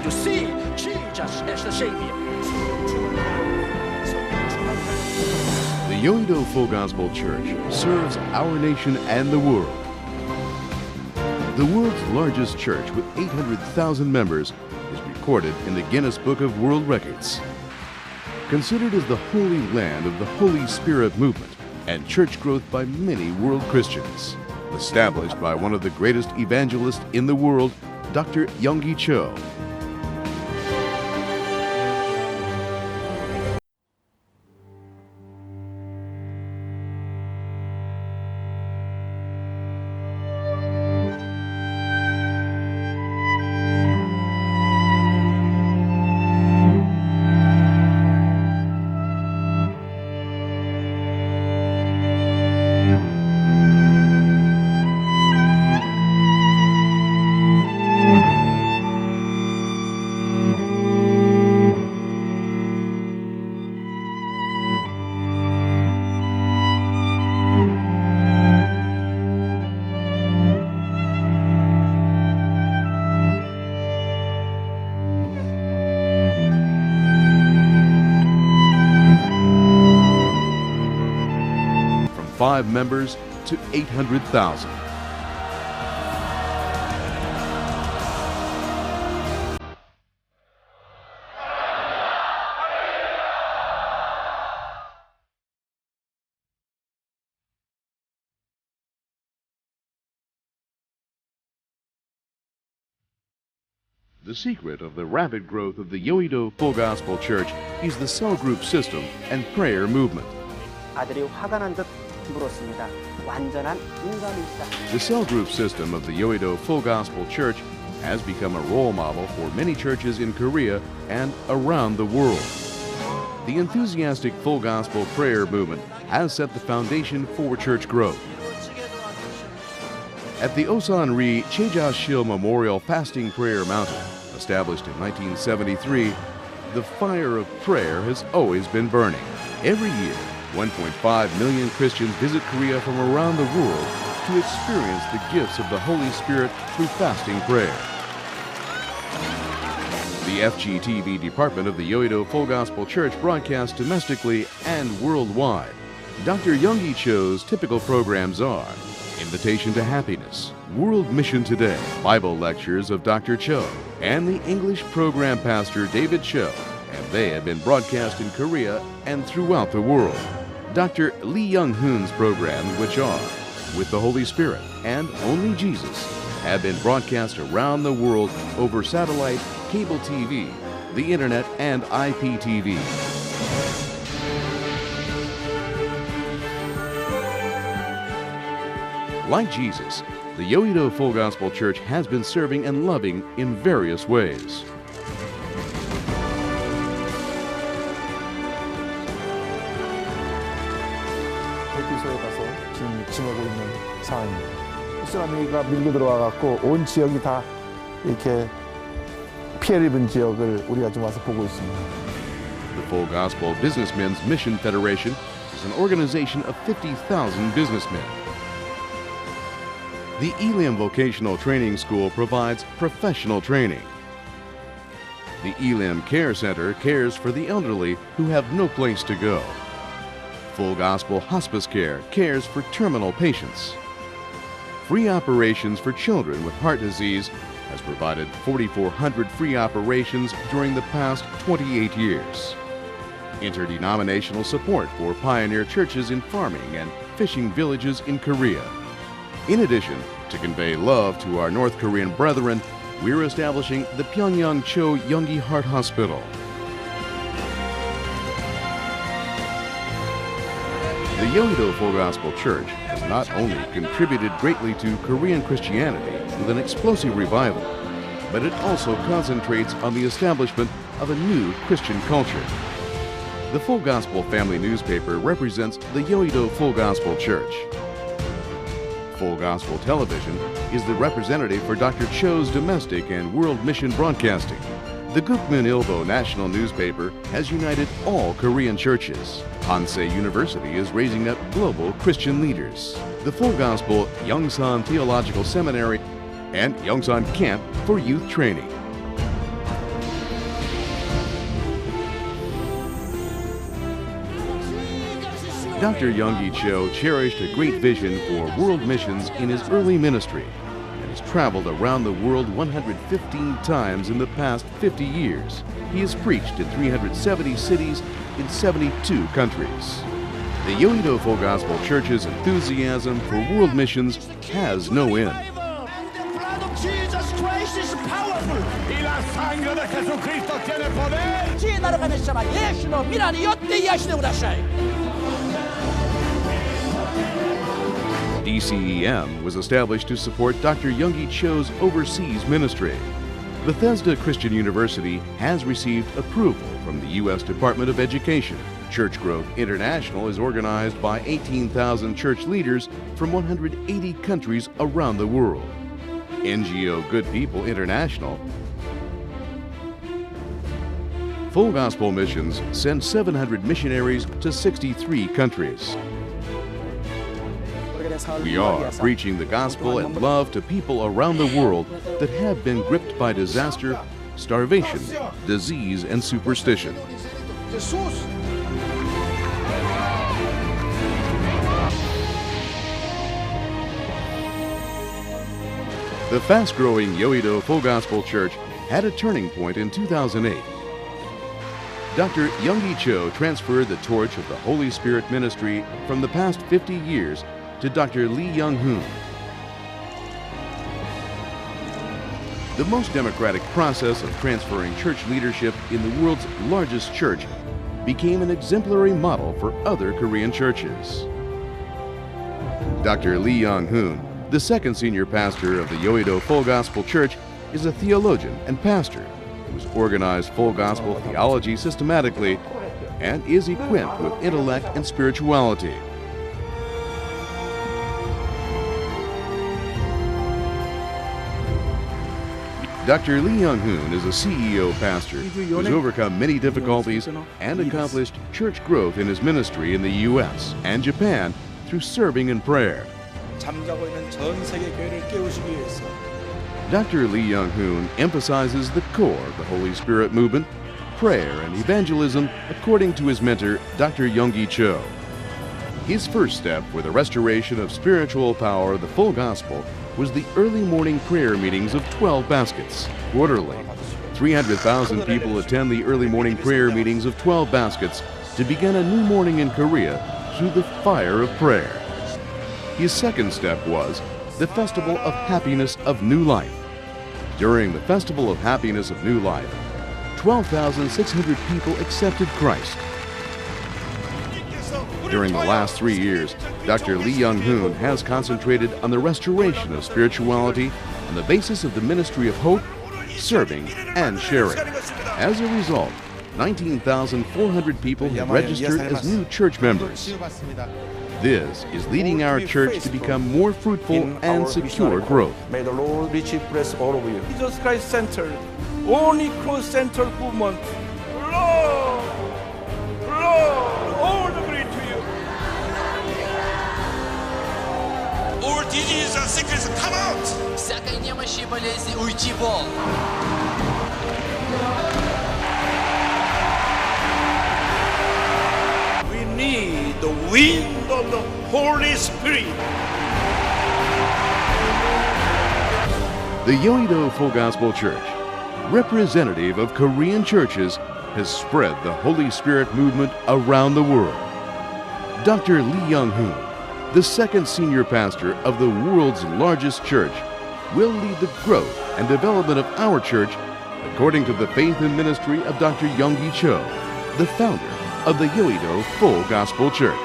to see Jesus as the Savior. The Yoido Full Gospel Church serves our nation and the world. The world's largest church with 800,000 members is recorded in the Guinness Book of World Records. Considered as the Holy Land of the Holy Spirit movement and church growth by many world Christians. Established by one of the greatest evangelists in the world, Dr. Young Cho. From 5 members to 800,000. The secret of the rapid growth of the Yoido Full Gospel Church is the cell group system and prayer movement. 아들이 화가 난 듯 물었습니다. 완전한 인간이시다. The cell group system of the Yoido Full Gospel Church has become a role model for many churches in Korea and around the world. The enthusiastic full gospel prayer movement has set the foundation for church growth. At the Osan-ri Chejashil Memorial Fasting Prayer Mountain, established in 1973, the fire of prayer has always been burning. Every year, 1.5 million Christians visit Korea from around the world to experience the gifts of the Holy Spirit through fasting prayer. The FGTV department of the Yoido Full Gospel Church broadcasts domestically and worldwide. Dr. Young Cho's typical programs are Invitation to Happiness, World Mission Today, Bible Lectures of Dr. Cho, and the English program pastor David Cho, and they have been broadcast in Korea and throughout the world. Dr. Lee Young Hoon's programs, which are With the Holy Spirit and Only Jesus, have been broadcast around the world over satellite, cable TV, the internet, and IPTV. Like Jesus, the Yoido Full Gospel Church has been serving and loving in various ways. 대피소에 가서 지금 지내고 있는 상황입니다. 이슬람이가 밀고 들어와갖고 온 지역이 다 이렇게 피해를 입은 지역을 우리가 지금 와서 보고 있습니다. The Full Gospel Businessmen's Mission Federation is an organization of 50,000 businessmen. The Elam Vocational Training School provides professional training. The Elam Care Center cares for the elderly who have no place to go. Full Gospel Hospice Care cares for terminal patients. Free Operations for Children with Heart Disease has provided 4,400 free operations during the past 28 years. Interdenominational support for pioneer churches in farming and fishing villages in Korea. In addition, to convey love to our North Korean brethren, we're establishing the Pyongyang Cho Youngi Heart Hospital. The Yoido Full Gospel Church has not only contributed greatly to Korean Christianity with an explosive revival, but it also concentrates on the establishment of a new Christian culture. The Full Gospel Family newspaper represents the Yoido Full Gospel Church. Full Gospel Television is the representative for Dr. Cho's domestic and world mission broadcasting. The Gukmun Ilbo national newspaper has united all Korean churches. Hansei University is raising up global Christian leaders. The Full Gospel Yongsan Theological Seminary and Yongsan Camp for youth training. Dr. Young Cho cherished a great vision for world missions in his early ministry and has traveled around the world 115 times in the past 50 years. He has preached in 370 cities in 72 countries. The Yoido Full Gospel Church's enthusiasm for world missions has no end. And the blood of Jesus Christ is powerful. Y la sangre de Jesucristo tiene poder. 父なる神様イエスの皆によって癒してください。DCEM was established to support Dr. Young Cho's overseas ministry. Bethesda Christian University has received approval from the U.S. Department of Education. Church Growth International is organized by 18,000 church leaders from 180 countries around the world. NGO Good People International, Full Gospel Missions send 700 missionaries to 63 countries. We are preaching the gospel and love to people around the world that have been gripped by disaster, starvation, disease, and superstition. The fast-growing Yoido Full Gospel Church had a turning point in 2008. Dr. Young Cho transferred the torch of the Holy Spirit ministry from the past 50 years to Dr. Lee Young Hoon. The most democratic process of transferring church leadership in the world's largest church became an exemplary model for other Korean churches. Dr. Lee Young Hoon, the second senior pastor of the Yoido Full Gospel Church, is a theologian and pastor who's organized full gospel theology systematically and is equipped with intellect and spirituality. Dr. Lee Young Hoon is a CEO pastor who's overcome many difficulties and accomplished church growth in his ministry in the U.S. and Japan through serving in prayer. 잠자고 있는 전 세계 교회를 깨우시기 위해서 Dr. Lee Young Hoon emphasizes the core of the Holy Spirit movement, prayer and evangelism, according to his mentor, Dr. Young Cho. His first step for the restoration of spiritual power of the full gospel was the early morning prayer meetings of 12 baskets, quarterly. 300,000 people attend the early morning prayer meetings of 12 baskets to begin a new morning in Korea through the fire of prayer. His second step was the Festival of Happiness of New Life. During the Festival of Happiness of New Life, 12,600 people accepted Christ. During the last 3 years, Dr. Lee Young Hoon has concentrated on the restoration of spirituality on the basis of the ministry of hope, serving, and sharing. As a result, 19,400 people have registered as new church members. This is leading our church to become more fruitful and secure growth. May the Lord richly bless all of you. Jesus Christ Center, only cross-centered movement. Lord, all the glory to you. All diseases and sickness come out. Всякой немощи и болезни уйти вон. We need the wind of the Holy Spirit. The Yoido Full Gospel Church, representative of Korean churches, has spread the Holy Spirit movement around the world. Dr. Lee Young Hoon, the second senior pastor of the world's largest church, will lead the growth and development of our church according to the faith and ministry of Dr. Young Cho, the founder of the Yoido Full Gospel Church.